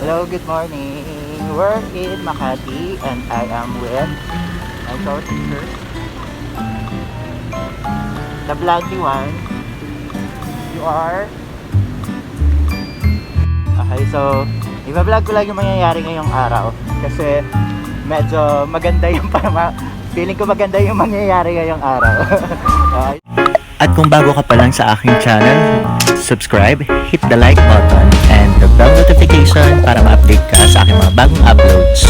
Hello, good morning. We're in Makati and I am with my co-teachers. The blondie one. You are? Okay, so iba-vlog ko lang yung mangyayari ngayong araw kasi medyo maganda yung feeling ko maganda yung mangyayari ngayong araw. Okay. At kung bago ka pa lang sa aking channel, subscribe, hit the like button, and the bell notification para ma-update ka sa aking mga bagong uploads.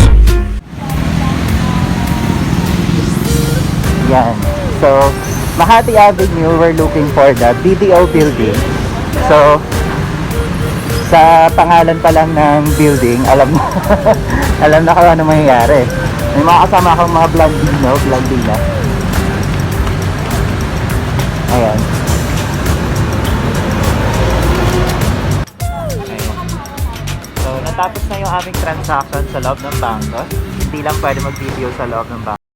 Yan. So, Makati Avenue, we're looking for the BDO building. So, sa pangalan pa lang ng building, alam na, alam na kung ano mangyayari. May mga kasama akong mga blondina. Ayan. So, natapos na yung aming transaction sa loob ng bangko. Hindi lang pwede mag-video sa loob ng bangko.